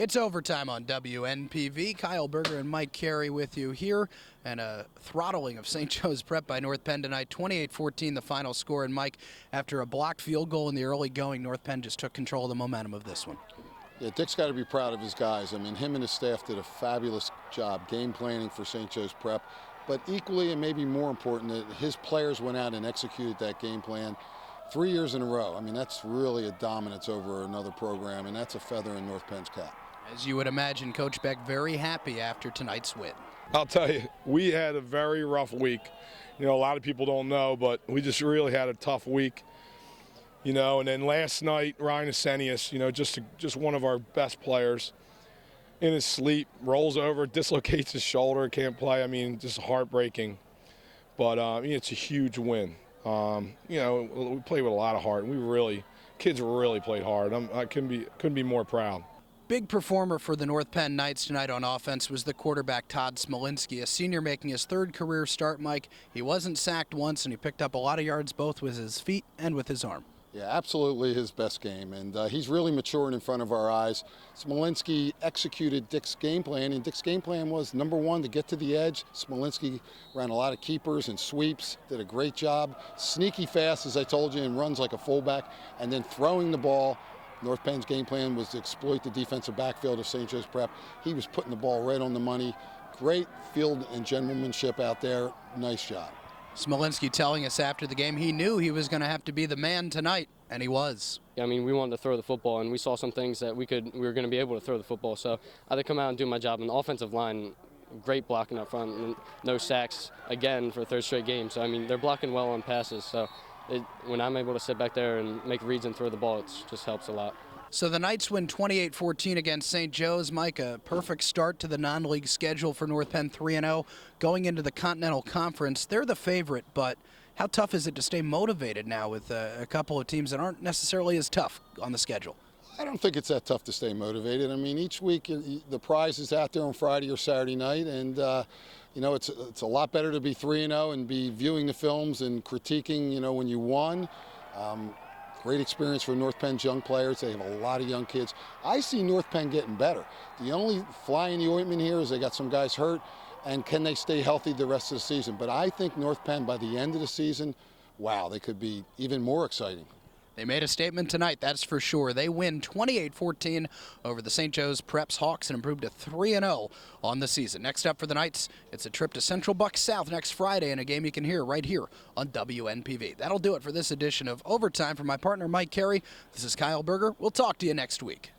It's overtime on WNPV. Kyle Berger and Mike Carey with you here, and a throttling of St. Joe's Prep by North Penn tonight. 28-14 the final score, and Mike, after a blocked field goal in the early going, North Penn just took control of the momentum of this one. Yeah, Dick's got to be proud of his guys. I mean, him and his staff did a fabulous job game planning for St. Joe's Prep, but equally and maybe more important, that his players went out and executed that game plan 3 years in a row. I mean, that's really a dominance over another program, and that's a feather in North Penn's cap. As you would imagine, Coach Beck very happy after tonight's win. I'll tell you, we had a very rough week. You know, a lot of people don't know, but we just really had a tough week. You know, and then last night, Ryan Asenius, you know, just one of our best players, in his sleep, rolls over, dislocates his shoulder, can't play. I mean, just heartbreaking. But it's a huge win. You know, we played with a lot of heart, and kids really played hard. I couldn't be more proud. Big performer for the North Penn Knights tonight on offense was the quarterback Todd Smolinski, a senior making his third career start, Mike. He wasn't sacked once, and he picked up a lot of yards both with his feet and with his arm. Yeah, absolutely his best game, and he's really maturing in front of our eyes. Smolinski executed Dick's game plan, and Dick's game plan was, number one, to get to the edge. Smolinski ran a lot of keepers and sweeps, did a great job. Sneaky fast, as I told you, and runs like a fullback, and then throwing the ball. North Penn's game plan was to exploit the defensive backfield of St. Joe's Prep. He was putting the ball right on the money. Great field and gentlemanship out there. Nice job. Smolinski telling us after the game he knew he was going to have to be the man tonight, and he was. I mean, we wanted to throw the football, and we saw some things that we were going to be able to throw the football. So I had to come out and do my job. And the offensive line, great blocking up front, and no sacks again for a third straight game. So, I mean, they're blocking well on passes. So when I'm able to sit back there and make reads and throw the ball, it just helps a lot. So the Knights win 28-14 against St. Joe's. Mike, a perfect start to the non-league schedule for North Penn, 3-0. Going into the Continental Conference, they're the favorite, but how tough is it to stay motivated now with a couple of teams that aren't necessarily as tough on the schedule? I don't think it's that tough to stay motivated. I mean, each week the prize is out there on Friday or Saturday night, and you know, it's a lot better to be 3-0 and be viewing the films and critiquing, you know, when you won. Great experience for North Penn's young players. They have a lot of young kids. I see North Penn getting better. The only fly in the ointment here is they got some guys hurt, and can they stay healthy the rest of the season? But I think North Penn, by the end of the season, wow, they could be even more exciting. They made a statement tonight, that's for sure. They win 28-14 over the St. Joe's Preps Hawks and improved to 3-0 on the season. Next up for the Knights, it's a trip to Central Buck South next Friday in a game you can hear right here on WNPV. That'll do it for this edition of Overtime. For my partner Mike Carey, this is Kyle Berger. We'll talk to you next week.